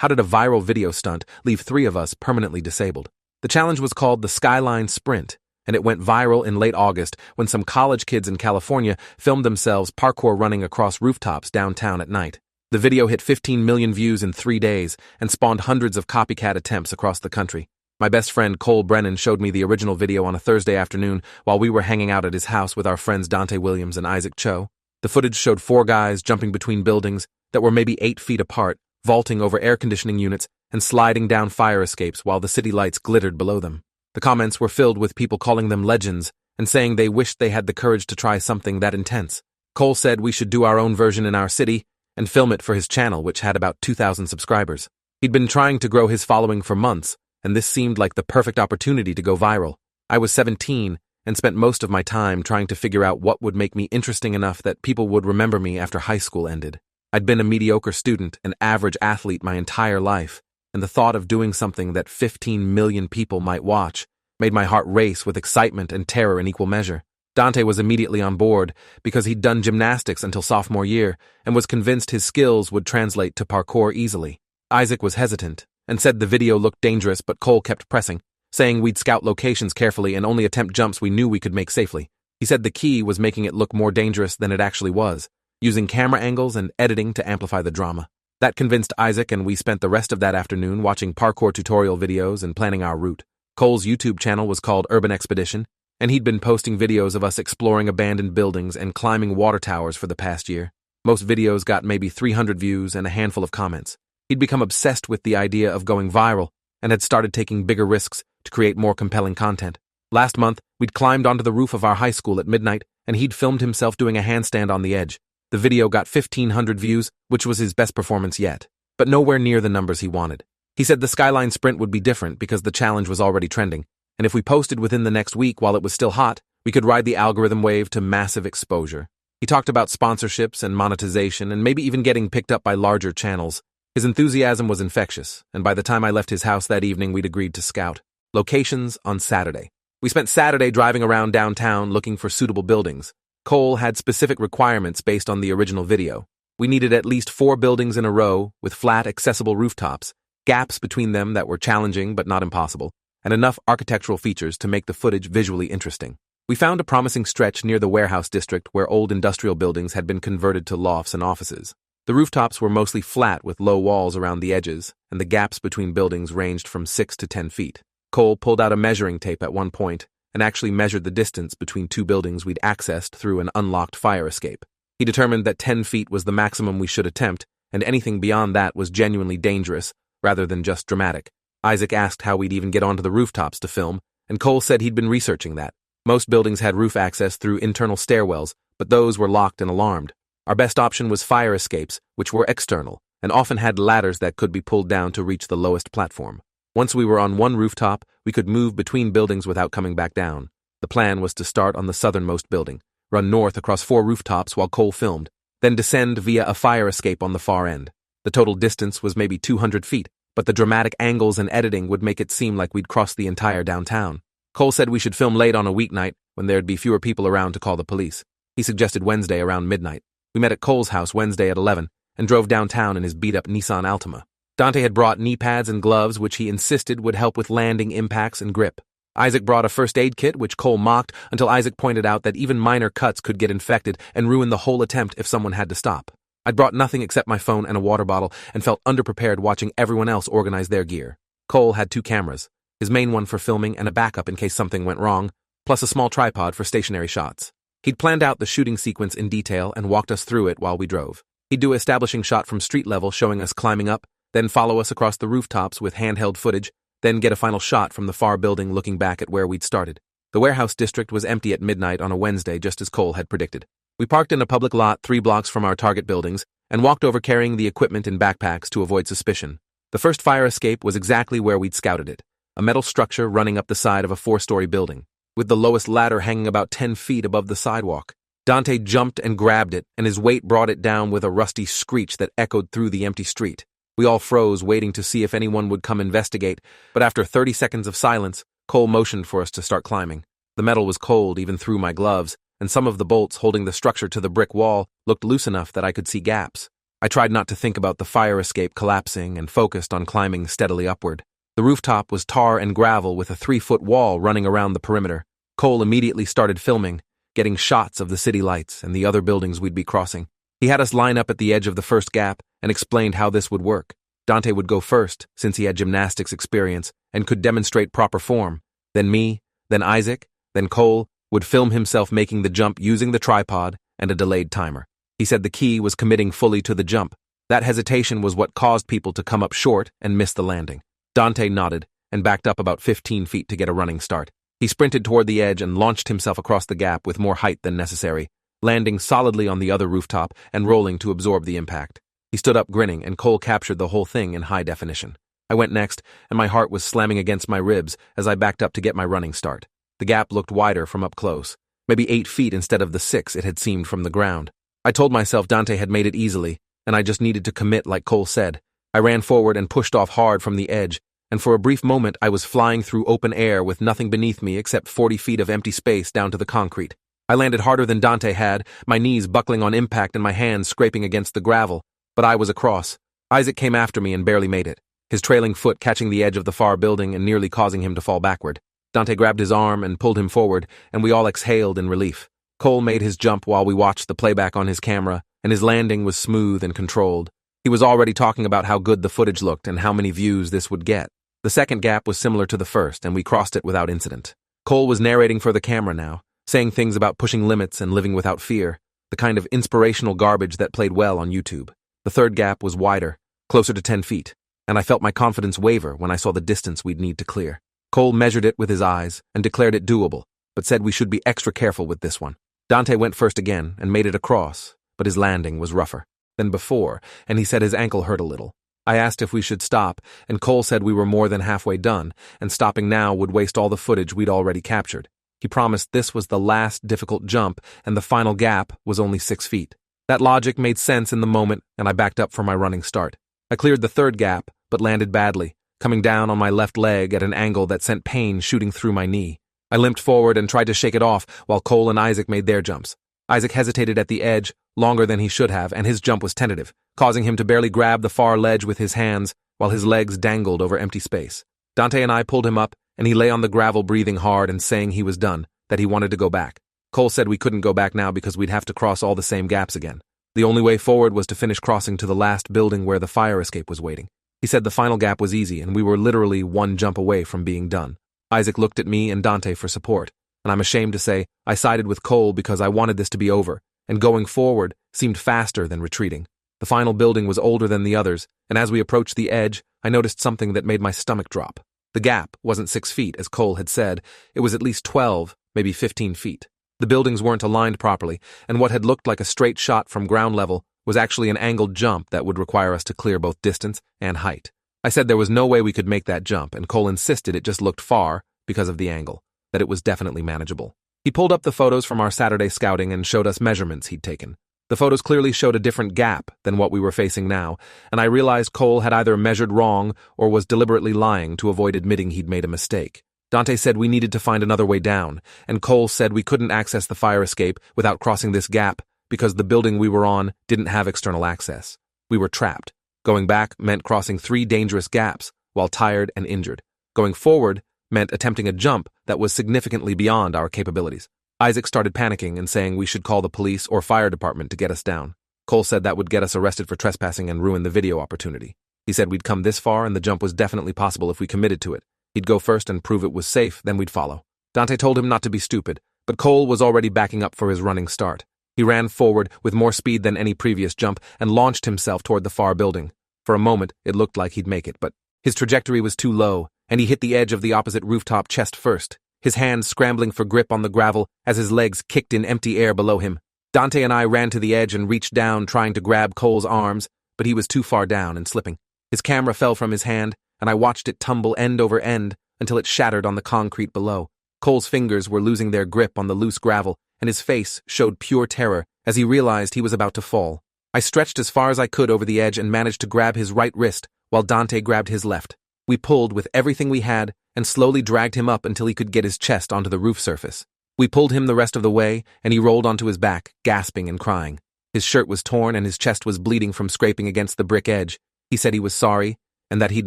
How did a viral video stunt leave 3 of us permanently disabled? The challenge was called the Skyline Sprint, and it went viral in late August when some college kids in California filmed themselves parkour running across rooftops downtown at night. The video hit 15 million views in 3 days and spawned hundreds of copycat attempts across the country. My best friend Cole Brennan showed me the original video on a Thursday afternoon while we were hanging out at his house with our friends Dante Williams and Isaac Cho. The footage showed 4 guys jumping between buildings that were maybe 8 feet apart, vaulting over air conditioning units and sliding down fire escapes while the city lights glittered below them. The comments were filled with people calling them legends and saying they wished they had the courage to try something that intense. Cole said we should do our own version in our city and film it for his channel, which had about 2,000 subscribers. He'd been trying to grow his following for months, and this seemed like the perfect opportunity to go viral. I was 17 and spent most of my time trying to figure out what would make me interesting enough that people would remember me after high school ended. I'd been a mediocre student, an average athlete my entire life, and the thought of doing something that 15 million people might watch made my heart race with excitement and terror in equal measure. Dante was immediately on board because he'd done gymnastics until sophomore year and was convinced his skills would translate to parkour easily. Isaac was hesitant and said the video looked dangerous, but Cole kept pressing, saying we'd scout locations carefully and only attempt jumps we knew we could make safely. He said the key was making it look more dangerous than it actually was, using camera angles and editing to amplify the drama. That convinced Isaac, and we spent the rest of that afternoon watching parkour tutorial videos and planning our route. Cole's YouTube channel was called Urban Expedition, and he'd been posting videos of us exploring abandoned buildings and climbing water towers for the past year. Most videos got maybe 300 views and a handful of comments. He'd become obsessed with the idea of going viral and had started taking bigger risks to create more compelling content. Last month, we'd climbed onto the roof of our high school at midnight, and he'd filmed himself doing a handstand on the edge. The video got 1,500 views, which was his best performance yet, but nowhere near the numbers he wanted. He said the Skyline Sprint would be different because the challenge was already trending, and if we posted within the next week while it was still hot, we could ride the algorithm wave to massive exposure. He talked about sponsorships and monetization and maybe even getting picked up by larger channels. His enthusiasm was infectious, and by the time I left his house that evening, we'd agreed to scout locations on Saturday. We spent Saturday driving around downtown looking for suitable buildings. Cole had specific requirements based on the original video. We needed at least 4 buildings in a row with flat, accessible rooftops, gaps between them that were challenging but not impossible, and enough architectural features to make the footage visually interesting. We found a promising stretch near the warehouse district where old industrial buildings had been converted to lofts and offices. The rooftops were mostly flat with low walls around the edges, and the gaps between buildings ranged from 6 to 10 feet. Cole pulled out a measuring tape at one point and actually measured the distance between 2 buildings we'd accessed through an unlocked fire escape. He determined that 10 feet was the maximum we should attempt, and anything beyond that was genuinely dangerous rather than just dramatic. Isaac asked how we'd even get onto the rooftops to film, and Cole said he'd been researching that. Most buildings had roof access through internal stairwells, but those were locked and alarmed. Our best option was fire escapes, which were external, and often had ladders that could be pulled down to reach the lowest platform. Once we were on one rooftop, we could move between buildings without coming back down. The plan was to start on the southernmost building, run north across 4 rooftops while Cole filmed, then descend via a fire escape on the far end. The total distance was maybe 200 feet, but the dramatic angles and editing would make it seem like we'd crossed the entire downtown. Cole said we should film late on a weeknight when there'd be fewer people around to call the police. He suggested Wednesday around midnight. We met at Cole's house Wednesday at 11 and drove downtown in his beat-up Nissan Altima. Dante had brought knee pads and gloves, which he insisted would help with landing impacts and grip. Isaac brought a first aid kit, which Cole mocked until Isaac pointed out that even minor cuts could get infected and ruin the whole attempt if someone had to stop. I'd brought nothing except my phone and a water bottle and felt underprepared watching everyone else organize their gear. Cole had 2 cameras, his main one for filming and a backup in case something went wrong, plus a small tripod for stationary shots. He'd planned out the shooting sequence in detail and walked us through it while we drove. He'd do an establishing shot from street level showing us climbing up, then follow us across the rooftops with handheld footage, then get a final shot from the far building looking back at where we'd started. The warehouse district was empty at midnight on a Wednesday, just as Cole had predicted. We parked in a public lot 3 blocks from our target buildings and walked over carrying the equipment in backpacks to avoid suspicion. The first fire escape was exactly where we'd scouted it, a metal structure running up the side of a 4-story building, with the lowest ladder hanging about 10 feet above the sidewalk. Dante jumped and grabbed it, and his weight brought it down with a rusty screech that echoed through the empty street. We all froze, waiting to see if anyone would come investigate, but after 30 seconds of silence, Cole motioned for us to start climbing. The metal was cold even through my gloves, and some of the bolts holding the structure to the brick wall looked loose enough that I could see gaps. I tried not to think about the fire escape collapsing and focused on climbing steadily upward. The rooftop was tar and gravel with a 3-foot wall running around the perimeter. Cole immediately started filming, getting shots of the city lights and the other buildings we'd be crossing. He had us line up at the edge of the first gap and explained how this would work. Dante would go first, since he had gymnastics experience and could demonstrate proper form. Then me, then Isaac, then Cole would film himself making the jump using the tripod and a delayed timer. He said the key was committing fully to the jump. That hesitation was what caused people to come up short and miss the landing. Dante nodded and backed up about 15 feet to get a running start. He sprinted toward the edge and launched himself across the gap with more height than necessary, landing solidly on the other rooftop and rolling to absorb the impact. He stood up grinning, and Cole captured the whole thing in high definition. I went next, and my heart was slamming against my ribs as I backed up to get my running start. The gap looked wider from up close, maybe 8 feet instead of the 6 it had seemed from the ground. I told myself Dante had made it easily, and I just needed to commit like Cole said. I ran forward and pushed off hard from the edge, and for a brief moment I was flying through open air with nothing beneath me except 40 feet of empty space down to the concrete. I landed harder than Dante had, my knees buckling on impact and my hands scraping against the gravel, but I was across. Isaac came after me and barely made it, his trailing foot catching the edge of the far building and nearly causing him to fall backward. Dante grabbed his arm and pulled him forward, and we all exhaled in relief. Cole made his jump while we watched the playback on his camera, and his landing was smooth and controlled. He was already talking about how good the footage looked and how many views this would get. The second gap was similar to the first, and we crossed it without incident. Cole was narrating for the camera now, saying things about pushing limits and living without fear, the kind of inspirational garbage that played well on YouTube. The third gap was wider, closer to 10 feet, and I felt my confidence waver when I saw the distance we'd need to clear. Cole measured it with his eyes and declared it doable, but said we should be extra careful with this one. Dante went first again and made it across, but his landing was rougher than before, and he said his ankle hurt a little. I asked if we should stop, and Cole said we were more than halfway done, and stopping now would waste all the footage we'd already captured. He promised this was the last difficult jump, and the final gap was only 6 feet. That logic made sense in the moment, and I backed up for my running start. I cleared the third gap, but landed badly, coming down on my left leg at an angle that sent pain shooting through my knee. I limped forward and tried to shake it off while Cole and Isaac made their jumps. Isaac hesitated at the edge, longer than he should have, and his jump was tentative, causing him to barely grab the far ledge with his hands while his legs dangled over empty space. Dante and I pulled him up, and he lay on the gravel breathing hard and saying he was done, that he wanted to go back. Cole said we couldn't go back now because we'd have to cross all the same gaps again. The only way forward was to finish crossing to the last building where the fire escape was waiting. He said the final gap was easy, and we were literally one jump away from being done. Isaac looked at me and Dante for support, and I'm ashamed to say I sided with Cole because I wanted this to be over, and going forward seemed faster than retreating. The final building was older than the others, and as we approached the edge, I noticed something that made my stomach drop. The gap wasn't 6 feet, as Cole had said. It was at least 12, maybe 15 feet. The buildings weren't aligned properly, and what had looked like a straight shot from ground level was actually an angled jump that would require us to clear both distance and height. I said there was no way we could make that jump, and Cole insisted it just looked far because of the angle, that it was definitely manageable. He pulled up the photos from our Saturday scouting and showed us measurements he'd taken. The photos clearly showed a different gap than what we were facing now, and I realized Cole had either measured wrong or was deliberately lying to avoid admitting he'd made a mistake. Dante said we needed to find another way down, and Cole said we couldn't access the fire escape without crossing this gap because the building we were on didn't have external access. We were trapped. Going back meant crossing 3 dangerous gaps while tired and injured. Going forward meant attempting a jump that was significantly beyond our capabilities. Isaac started panicking and saying we should call the police or fire department to get us down. Cole said that would get us arrested for trespassing and ruin the video opportunity. He said we'd come this far and the jump was definitely possible if we committed to it. He'd go first and prove it was safe, then we'd follow. Dante told him not to be stupid, but Cole was already backing up for his running start. He ran forward with more speed than any previous jump and launched himself toward the far building. For a moment, it looked like he'd make it, but his trajectory was too low, and he hit the edge of the opposite rooftop chest first, his hands scrambling for grip on the gravel as his legs kicked in empty air below him. Dante and I ran to the edge and reached down trying to grab Cole's arms, but he was too far down and slipping. His camera fell from his hand, and I watched it tumble end over end until it shattered on the concrete below. Cole's fingers were losing their grip on the loose gravel, and his face showed pure terror as he realized he was about to fall. I stretched as far as I could over the edge and managed to grab his right wrist while Dante grabbed his left. We pulled with everything we had and slowly dragged him up until he could get his chest onto the roof surface. We pulled him the rest of the way, and he rolled onto his back, gasping and crying. His shirt was torn and his chest was bleeding from scraping against the brick edge. He said he was sorry and that he'd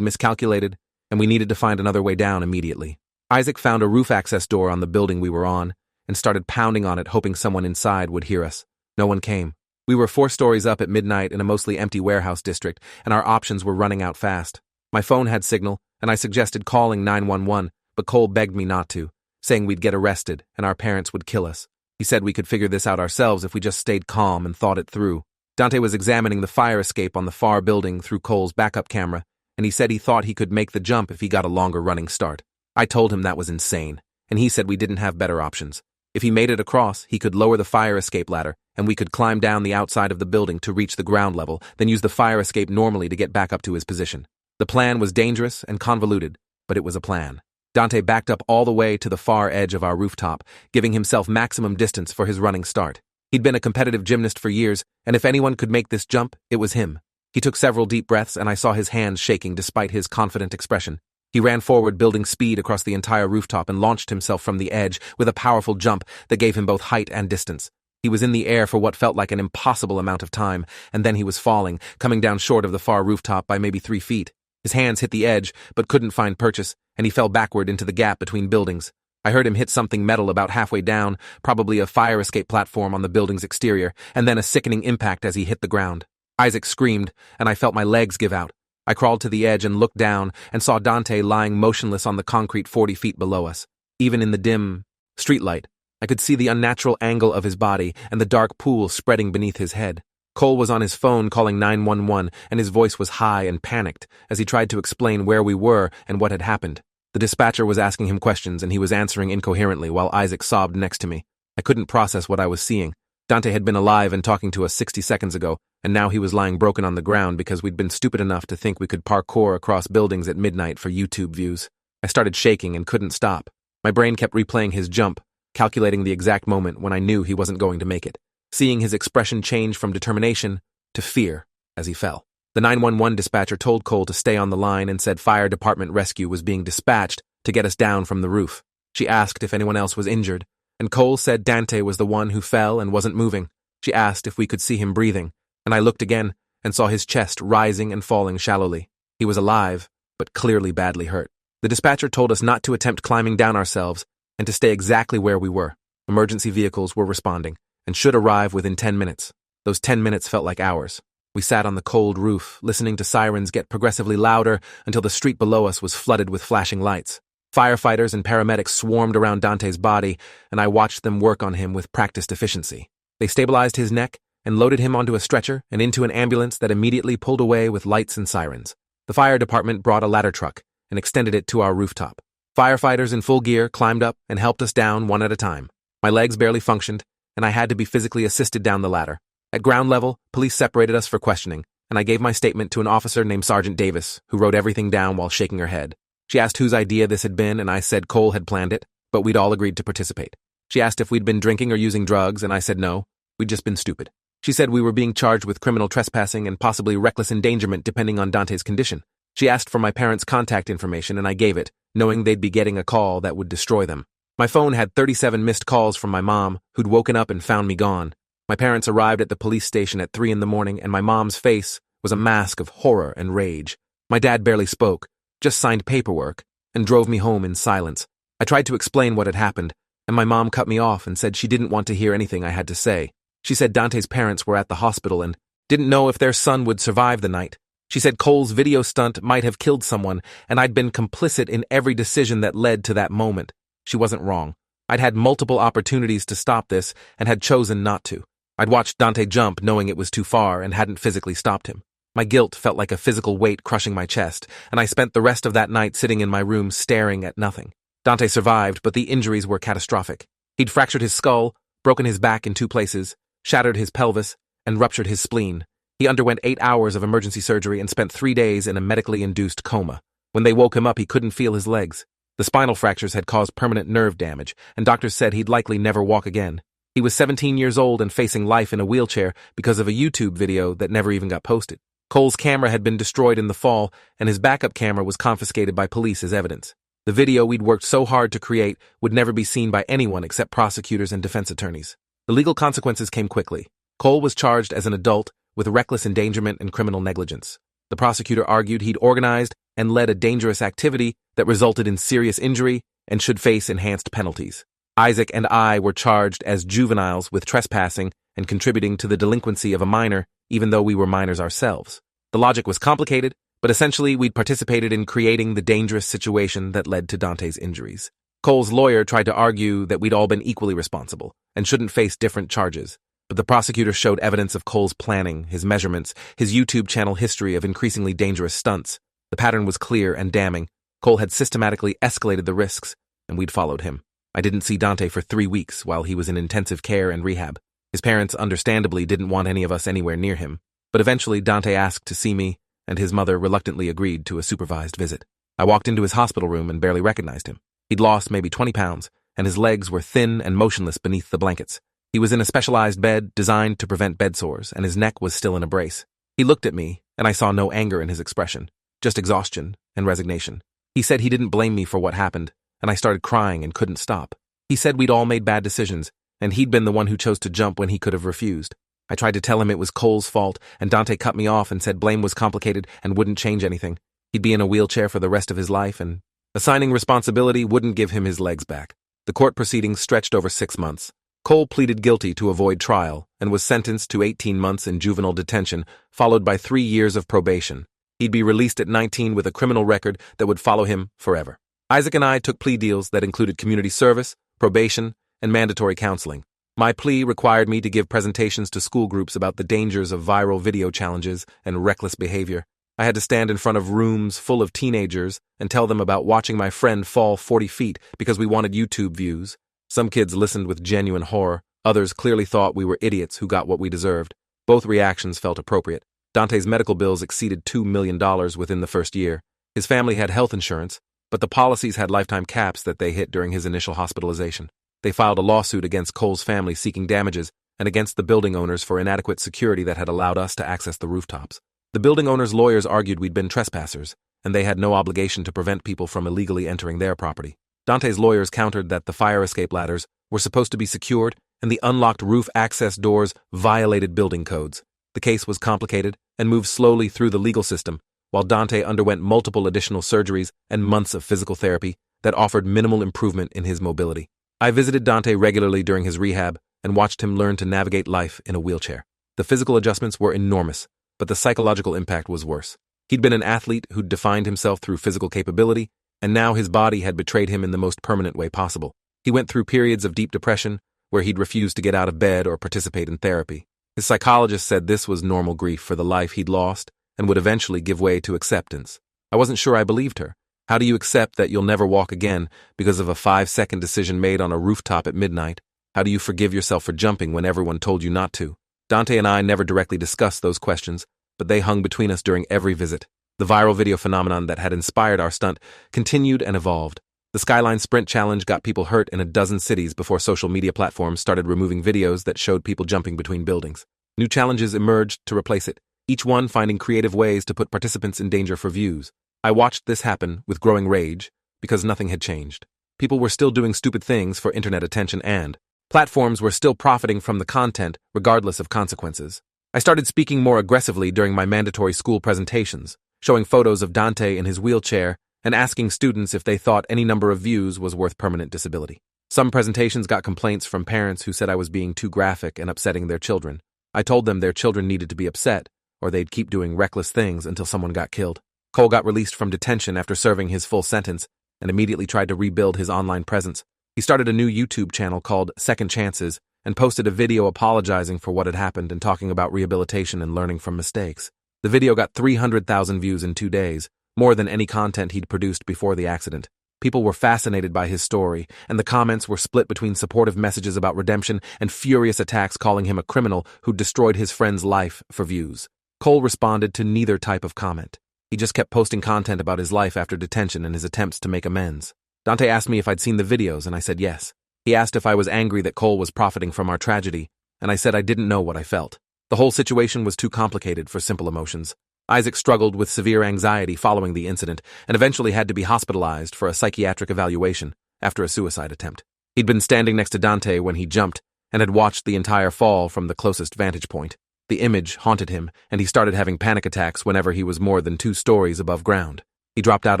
miscalculated, and we needed to find another way down immediately. Isaac found a roof access door on the building we were on and started pounding on it, hoping someone inside would hear us. No one came. We were 4 stories up at midnight in a mostly empty warehouse district, and our options were running out fast. My phone had signal, and I suggested calling 911, but Cole begged me not to, saying we'd get arrested and our parents would kill us. He said we could figure this out ourselves if we just stayed calm and thought it through. Dante was examining the fire escape on the far building through Cole's backup camera, and he said he thought he could make the jump if he got a longer running start. I told him that was insane, and he said we didn't have better options. If he made it across, he could lower the fire escape ladder, and we could climb down the outside of the building to reach the ground level, then use the fire escape normally to get back up to his position. The plan was dangerous and convoluted, but it was a plan. Dante backed up all the way to the far edge of our rooftop, giving himself maximum distance for his running start. He'd been a competitive gymnast for years, and if anyone could make this jump, it was him. He took several deep breaths, and I saw his hands shaking despite his confident expression. He ran forward, building speed across the entire rooftop, and launched himself from the edge with a powerful jump that gave him both height and distance. He was in the air for what felt like an impossible amount of time, and then he was falling, coming down short of the far rooftop by maybe 3 feet. His hands hit the edge, but couldn't find purchase, and he fell backward into the gap between buildings. I heard him hit something metal about halfway down, probably a fire escape platform on the building's exterior, and then a sickening impact as he hit the ground. Isaac screamed, and I felt my legs give out. I crawled to the edge and looked down and saw Dante lying motionless on the concrete 40 feet below us. Even in the dim streetlight, I could see the unnatural angle of his body and the dark pool spreading beneath his head. Cole was on his phone calling 911, and his voice was high and panicked as he tried to explain where we were and what had happened. The dispatcher was asking him questions, and he was answering incoherently while Isaac sobbed next to me. I couldn't process what I was seeing. Dante had been alive and talking to us 60 seconds ago, and now he was lying broken on the ground because we'd been stupid enough to think we could parkour across buildings at midnight for YouTube views. I started shaking and couldn't stop. My brain kept replaying his jump, calculating the exact moment when I knew he wasn't going to make it, seeing his expression change from determination to fear as he fell. The 911 dispatcher told Cole to stay on the line and said fire department rescue was being dispatched to get us down from the roof. She asked if anyone else was injured, and Cole said Dante was the one who fell and wasn't moving. She asked if we could see him breathing, and I looked again and saw his chest rising and falling shallowly. He was alive, but clearly badly hurt. The dispatcher told us not to attempt climbing down ourselves and to stay exactly where we were. Emergency vehicles were responding and should arrive within 10 minutes. Those 10 minutes felt like hours. We sat on the cold roof, listening to sirens get progressively louder until the street below us was flooded with flashing lights. Firefighters and paramedics swarmed around Dante's body, and I watched them work on him with practiced efficiency. They stabilized his neck and loaded him onto a stretcher and into an ambulance that immediately pulled away with lights and sirens. The fire department brought a ladder truck and extended it to our rooftop. Firefighters in full gear climbed up and helped us down one at a time. My legs barely functioned, and I had to be physically assisted down the ladder. At ground level, police separated us for questioning, and I gave my statement to an officer named Sergeant Davis, who wrote everything down while shaking her head. She asked whose idea this had been, and I said Cole had planned it, but we'd all agreed to participate. She asked if we'd been drinking or using drugs, and I said no, we'd just been stupid. She said we were being charged with criminal trespassing and possibly reckless endangerment depending on Dante's condition. She asked for my parents' contact information, and I gave it, knowing they'd be getting a call that would destroy them. My phone had 37 missed calls from my mom, who'd woken up and found me gone. My parents arrived at the police station at 3 a.m, and my mom's face was a mask of horror and rage. My dad barely spoke, just signed paperwork, and drove me home in silence. I tried to explain what had happened, and my mom cut me off and said she didn't want to hear anything I had to say. She said Dante's parents were at the hospital and didn't know if their son would survive the night. She said Cole's video stunt might have killed someone, and I'd been complicit in every decision that led to that moment. She wasn't wrong. I'd had multiple opportunities to stop this and had chosen not to. I'd watched Dante jump knowing it was too far and hadn't physically stopped him. My guilt felt like a physical weight crushing my chest, and I spent the rest of that night sitting in my room staring at nothing. Dante survived, but the injuries were catastrophic. He'd fractured his skull, broken his back in 2 places, shattered his pelvis, and ruptured his spleen. He underwent 8 hours of emergency surgery and spent 3 days in a medically induced coma. When they woke him up, he couldn't feel his legs. The spinal fractures had caused permanent nerve damage, and doctors said he'd likely never walk again. He was 17 years old and facing life in a wheelchair because of a YouTube video that never even got posted. Cole's camera had been destroyed in the fall, and his backup camera was confiscated by police as evidence. The video we'd worked so hard to create would never be seen by anyone except prosecutors and defense attorneys. The legal consequences came quickly. Cole was charged as an adult with reckless endangerment and criminal negligence. The prosecutor argued he'd organized and led a dangerous activity that resulted in serious injury and should face enhanced penalties. Isaac and I were charged as juveniles with trespassing and contributing to the delinquency of a minor, even though we were minors ourselves. The logic was complicated, but essentially we'd participated in creating the dangerous situation that led to Dante's injuries. Cole's lawyer tried to argue that we'd all been equally responsible and shouldn't face different charges, but the prosecutor showed evidence of Cole's planning, his measurements, his YouTube channel history of increasingly dangerous stunts. The pattern was clear and damning. Cole had systematically escalated the risks, and we'd followed him. I didn't see Dante for 3 weeks while he was in intensive care and rehab. His parents understandably didn't want any of us anywhere near him, but eventually Dante asked to see me, and his mother reluctantly agreed to a supervised visit. I walked into his hospital room and barely recognized him. He'd lost maybe 20 pounds, and his legs were thin and motionless beneath the blankets. He was in a specialized bed designed to prevent bed sores, and his neck was still in a brace. He looked at me, and I saw no anger in his expression, just exhaustion and resignation. He said he didn't blame me for what happened, and I started crying and couldn't stop. He said we'd all made bad decisions, and he'd been the one who chose to jump when he could have refused. I tried to tell him it was Cole's fault, and Dante cut me off and said blame was complicated and wouldn't change anything. He'd be in a wheelchair for the rest of his life, and assigning responsibility wouldn't give him his legs back. The court proceedings stretched over 6 months. Cole pleaded guilty to avoid trial and was sentenced to 18 months in juvenile detention, followed by 3 years of probation. He'd be released at 19 with a criminal record that would follow him forever. Isaac and I took plea deals that included community service, probation, and mandatory counseling. My plea required me to give presentations to school groups about the dangers of viral video challenges and reckless behavior. I had to stand in front of rooms full of teenagers and tell them about watching my friend fall 40 feet because we wanted YouTube views. Some kids listened with genuine horror. Others clearly thought we were idiots who got what we deserved. Both reactions felt appropriate. Dante's medical bills exceeded $2 million within the first year. His family had health insurance, but the policies had lifetime caps that they hit during his initial hospitalization. They filed a lawsuit against Cole's family seeking damages and against the building owners for inadequate security that had allowed us to access the rooftops. The building owners' lawyers argued we'd been trespassers, and they had no obligation to prevent people from illegally entering their property. Dante's lawyers countered that the fire escape ladders were supposed to be secured and the unlocked roof access doors violated building codes. The case was complicated and moved slowly through the legal system, while Dante underwent multiple additional surgeries and months of physical therapy that offered minimal improvement in his mobility. I visited Dante regularly during his rehab and watched him learn to navigate life in a wheelchair. The physical adjustments were enormous, but the psychological impact was worse. He'd been an athlete who'd defined himself through physical capability, and now his body had betrayed him in the most permanent way possible. He went through periods of deep depression where he'd refused to get out of bed or participate in therapy. His psychologist said this was normal grief for the life he'd lost and would eventually give way to acceptance. I wasn't sure I believed her. How do you accept that you'll never walk again because of a 5-second decision made on a rooftop at midnight? How do you forgive yourself for jumping when everyone told you not to? Dante and I never directly discussed those questions, but they hung between us during every visit. The viral video phenomenon that had inspired our stunt continued and evolved. The Skyline Sprint Challenge got people hurt in a dozen cities before social media platforms started removing videos that showed people jumping between buildings. New challenges emerged to replace it, each one finding creative ways to put participants in danger for views. I watched this happen with growing rage because nothing had changed. People were still doing stupid things for internet attention and platforms were still profiting from the content regardless of consequences. I started speaking more aggressively during my mandatory school presentations, showing photos of Dante in his wheelchair and asking students if they thought any number of views was worth permanent disability. Some presentations got complaints from parents who said I was being too graphic and upsetting their children. I told them their children needed to be upset or they'd keep doing reckless things until someone got killed. Cole got released from detention after serving his full sentence and immediately tried to rebuild his online presence. He started a new YouTube channel called Second Chances and posted a video apologizing for what had happened and talking about rehabilitation and learning from mistakes. The video got 300,000 views in 2 days, more than any content he'd produced before the accident. People were fascinated by his story, and the comments were split between supportive messages about redemption and furious attacks calling him a criminal who destroyed his friend's life for views. Cole responded to neither type of comment. He just kept posting content about his life after detention and his attempts to make amends. Dante asked me if I'd seen the videos, and I said yes. He asked if I was angry that Cole was profiting from our tragedy, and I said I didn't know what I felt. The whole situation was too complicated for simple emotions. Isaac struggled with severe anxiety following the incident and eventually had to be hospitalized for a psychiatric evaluation after a suicide attempt. He'd been standing next to Dante when he jumped, and had watched the entire fall from the closest vantage point. The image haunted him, and he started having panic attacks whenever he was more than 2 stories above ground. He dropped out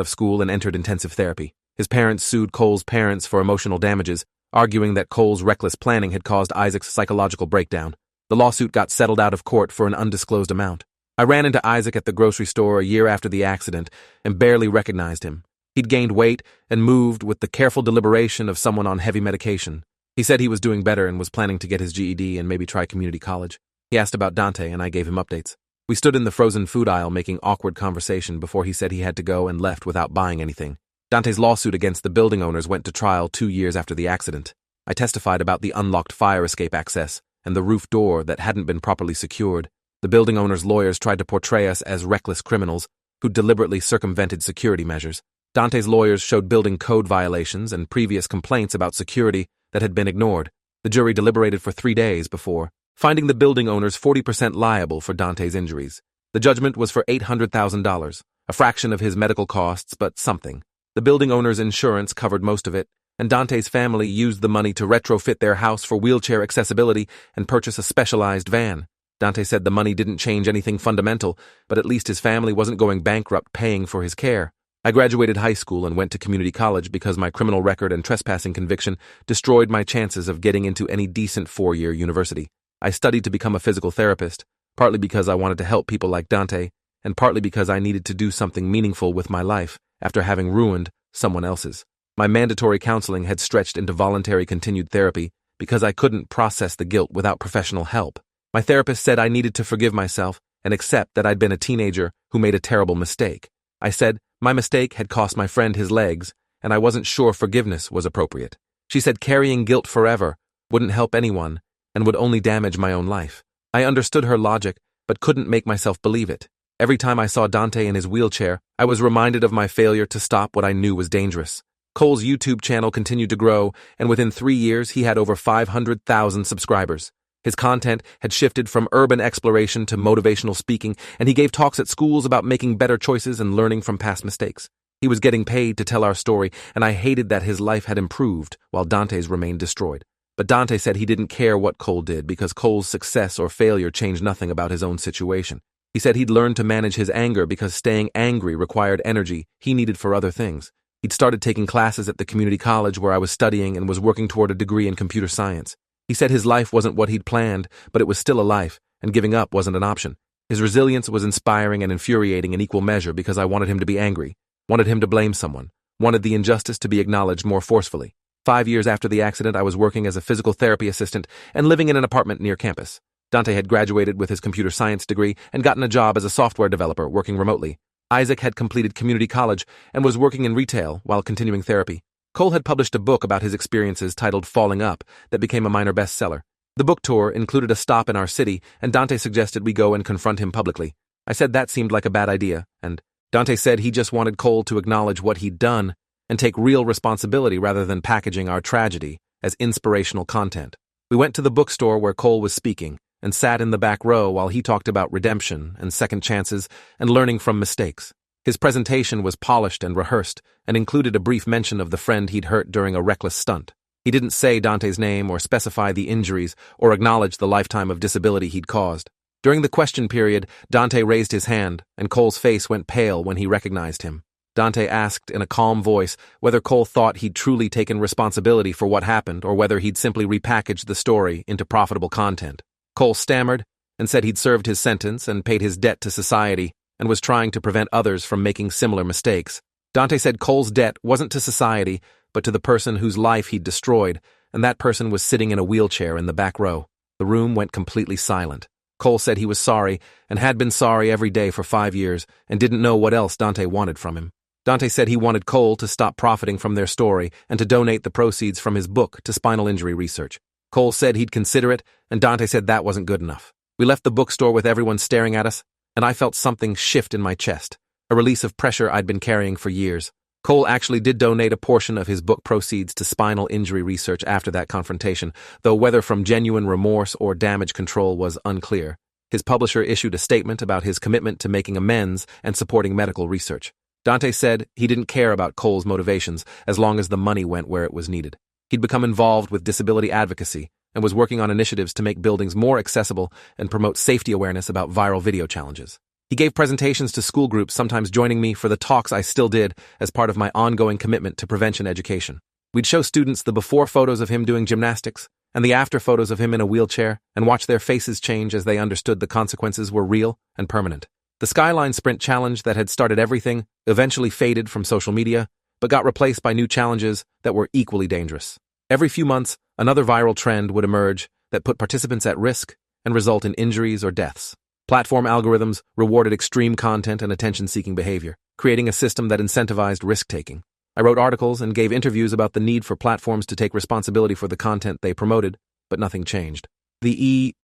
of school and entered intensive therapy. His parents sued Cole's parents for emotional damages, arguing that Cole's reckless planning had caused Isaac's psychological breakdown. The lawsuit got settled out of court for an undisclosed amount. I ran into Isaac at the grocery store a year after the accident and barely recognized him. He'd gained weight and moved with the careful deliberation of someone on heavy medication. He said he was doing better and was planning to get his GED and maybe try community college. He asked about Dante, and I gave him updates. We stood in the frozen food aisle making awkward conversation before he said he had to go and left without buying anything. Dante's lawsuit against the building owners went to trial 2 years after the accident. I testified about the unlocked fire escape access and the roof door that hadn't been properly secured. The building owners' lawyers tried to portray us as reckless criminals who deliberately circumvented security measures. Dante's lawyers showed building code violations and previous complaints about security that had been ignored. The jury deliberated for 3 days before finding the building owners 40% liable for Dante's injuries. The judgment was for $800,000, a fraction of his medical costs, but something. The building owners' insurance covered most of it, and Dante's family used the money to retrofit their house for wheelchair accessibility and purchase a specialized van. Dante said the money didn't change anything fundamental, but at least his family wasn't going bankrupt paying for his care. I graduated high school and went to community college because my criminal record and trespassing conviction destroyed my chances of getting into any decent 4-year university. I studied to become a physical therapist, partly because I wanted to help people like Dante, and partly because I needed to do something meaningful with my life after having ruined someone else's. My mandatory counseling had stretched into voluntary continued therapy because I couldn't process the guilt without professional help. My therapist said I needed to forgive myself and accept that I'd been a teenager who made a terrible mistake. I said my mistake had cost my friend his legs, and I wasn't sure forgiveness was appropriate. She said carrying guilt forever wouldn't help anyone and would only damage my own life. I understood her logic, but couldn't make myself believe it. Every time I saw Dante in his wheelchair, I was reminded of my failure to stop what I knew was dangerous. Cole's YouTube channel continued to grow, and within 3 years he had over 500,000 subscribers. His content had shifted from urban exploration to motivational speaking, and he gave talks at schools about making better choices and learning from past mistakes. He was getting paid to tell our story, and I hated that his life had improved while Dante's remained destroyed. But Dante said he didn't care what Cole did because Cole's success or failure changed nothing about his own situation. He said he'd learned to manage his anger because staying angry required energy he needed for other things. He'd started taking classes at the community college where I was studying and was working toward a degree in computer science. He said his life wasn't what he'd planned, but it was still a life, and giving up wasn't an option. His resilience was inspiring and infuriating in equal measure because I wanted him to be angry, wanted him to blame someone, wanted the injustice to be acknowledged more forcefully. 5 years after the accident, I was working as a physical therapy assistant and living in an apartment near campus. Dante had graduated with his computer science degree and gotten a job as a software developer working remotely. Isaac had completed community college and was working in retail while continuing therapy. Cole had published a book about his experiences titled Falling Up that became a minor bestseller. The book tour included a stop in our city, and Dante suggested we go and confront him publicly. I said that seemed like a bad idea, and Dante said he just wanted Cole to acknowledge what he'd done and take real responsibility rather than packaging our tragedy as inspirational content. We went to the bookstore where Cole was speaking and sat in the back row while he talked about redemption and second chances and learning from mistakes. His presentation was polished and rehearsed and included a brief mention of the friend he'd hurt during a reckless stunt. He didn't say Dante's name or specify the injuries or acknowledge the lifetime of disability he'd caused. During the question period, Dante raised his hand, and Cole's face went pale when he recognized him. Dante asked in a calm voice whether Cole thought he'd truly taken responsibility for what happened or whether he'd simply repackaged the story into profitable content. Cole stammered and said he'd served his sentence and paid his debt to society and was trying to prevent others from making similar mistakes. Dante said Cole's debt wasn't to society, but to the person whose life he'd destroyed, and that person was sitting in a wheelchair in the back row. The room went completely silent. Cole said he was sorry and had been sorry every day for 5 years and didn't know what else Dante wanted from him. Dante said he wanted Cole to stop profiting from their story and to donate the proceeds from his book to spinal injury research. Cole said he'd consider it, and Dante said that wasn't good enough. We left the bookstore with everyone staring at us, and I felt something shift in my chest, a release of pressure I'd been carrying for years. Cole actually did donate a portion of his book proceeds to spinal injury research after that confrontation, though whether from genuine remorse or damage control was unclear. His publisher issued a statement about his commitment to making amends and supporting medical research. Dante said he didn't care about Cole's motivations as long as the money went where it was needed. He'd become involved with disability advocacy and was working on initiatives to make buildings more accessible and promote safety awareness about viral video challenges. He gave presentations to school groups, sometimes joining me for the talks I still did as part of my ongoing commitment to prevention education. We'd show students the before photos of him doing gymnastics and the after photos of him in a wheelchair and watch their faces change as they understood the consequences were real and permanent. The Skyline Sprint Challenge that had started everything eventually faded from social media, but got replaced by new challenges that were equally dangerous. Every few months, another viral trend would emerge that put participants at risk and result in injuries or deaths. Platform algorithms rewarded extreme content and attention-seeking behavior, creating a system that incentivized risk-taking. I wrote articles and gave interviews about the need for platforms to take responsibility for the content they promoted, but nothing changed.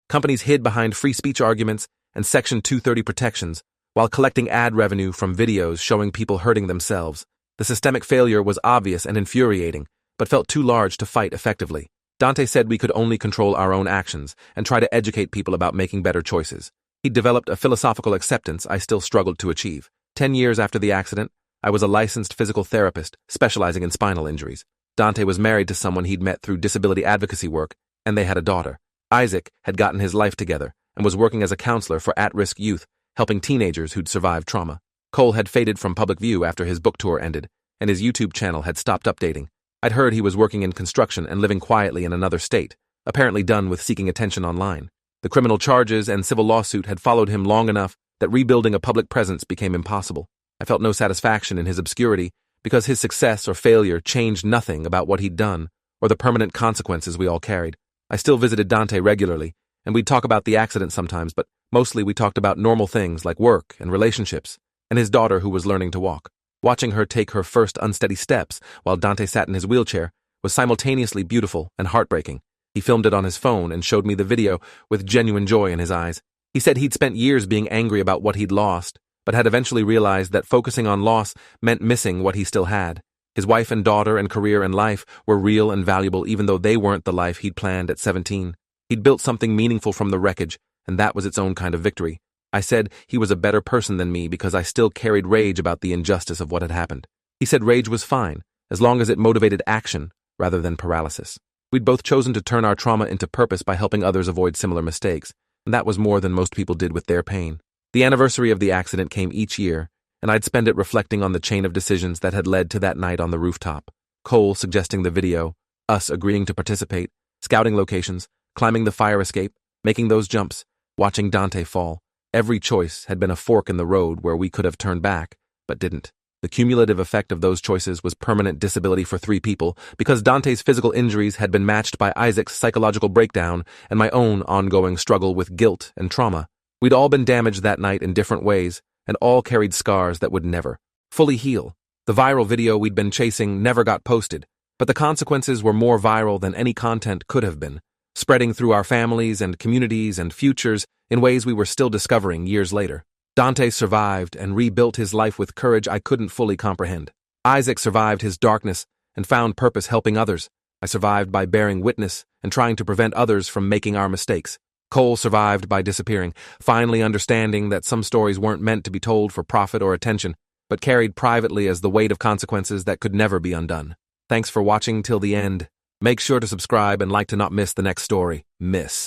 Companies hid behind free speech arguments and Section 230 protections while collecting ad revenue from videos showing people hurting themselves. The systemic failure was obvious and infuriating, but felt too large to fight effectively. Dante said we could only control our own actions and try to educate people about making better choices. He'd developed a philosophical acceptance I still struggled to achieve. 10 years after the accident, I was a licensed physical therapist specializing in spinal injuries. Dante was married to someone he'd met through disability advocacy work, and they had a daughter. Isaac had gotten his life together and was working as a counselor for at-risk youth, helping teenagers who'd survived trauma. Cole had faded from public view after his book tour ended, and his YouTube channel had stopped updating. I'd heard he was working in construction and living quietly in another state, apparently done with seeking attention online. The criminal charges and civil lawsuit had followed him long enough that rebuilding a public presence became impossible. I felt no satisfaction in his obscurity because his success or failure changed nothing about what he'd done or the permanent consequences we all carried. I still visited Dante regularly, and we'd talk about the accident sometimes, but mostly we talked about normal things like work and relationships, and his daughter who was learning to walk. Watching her take her first unsteady steps while Dante sat in his wheelchair was simultaneously beautiful and heartbreaking. He filmed it on his phone and showed me the video with genuine joy in his eyes. He said he'd spent years being angry about what he'd lost, but had eventually realized that focusing on loss meant missing what he still had. His wife and daughter and career and life were real and valuable even though they weren't the life he'd planned at 17. He'd built something meaningful from the wreckage, and that was its own kind of victory. I said he was a better person than me because I still carried rage about the injustice of what had happened. He said rage was fine, as long as it motivated action rather than paralysis. We'd both chosen to turn our trauma into purpose by helping others avoid similar mistakes, and that was more than most people did with their pain. The anniversary of the accident came each year, and I'd spend it reflecting on the chain of decisions that had led to that night on the rooftop. Cole suggesting the video, us agreeing to participate, scouting locations, climbing the fire escape, making those jumps, watching Dante fall. Every choice had been a fork in the road where we could have turned back, but didn't. The cumulative effect of those choices was permanent disability for 3 people because Dante's physical injuries had been matched by Isaac's psychological breakdown and my own ongoing struggle with guilt and trauma. We'd all been damaged that night in different ways and all carried scars that would never fully heal. The viral video we'd been chasing never got posted, but the consequences were more viral than any content could have been, spreading through our families and communities and futures in ways we were still discovering years later. Dante survived and rebuilt his life with courage I couldn't fully comprehend. Isaac survived his darkness and found purpose helping others. I survived by bearing witness and trying to prevent others from making our mistakes. Cole survived by disappearing, finally understanding that some stories weren't meant to be told for profit or attention, but carried privately as the weight of consequences that could never be undone. Thanks for watching till the end. Make sure to subscribe and like to not miss the next story.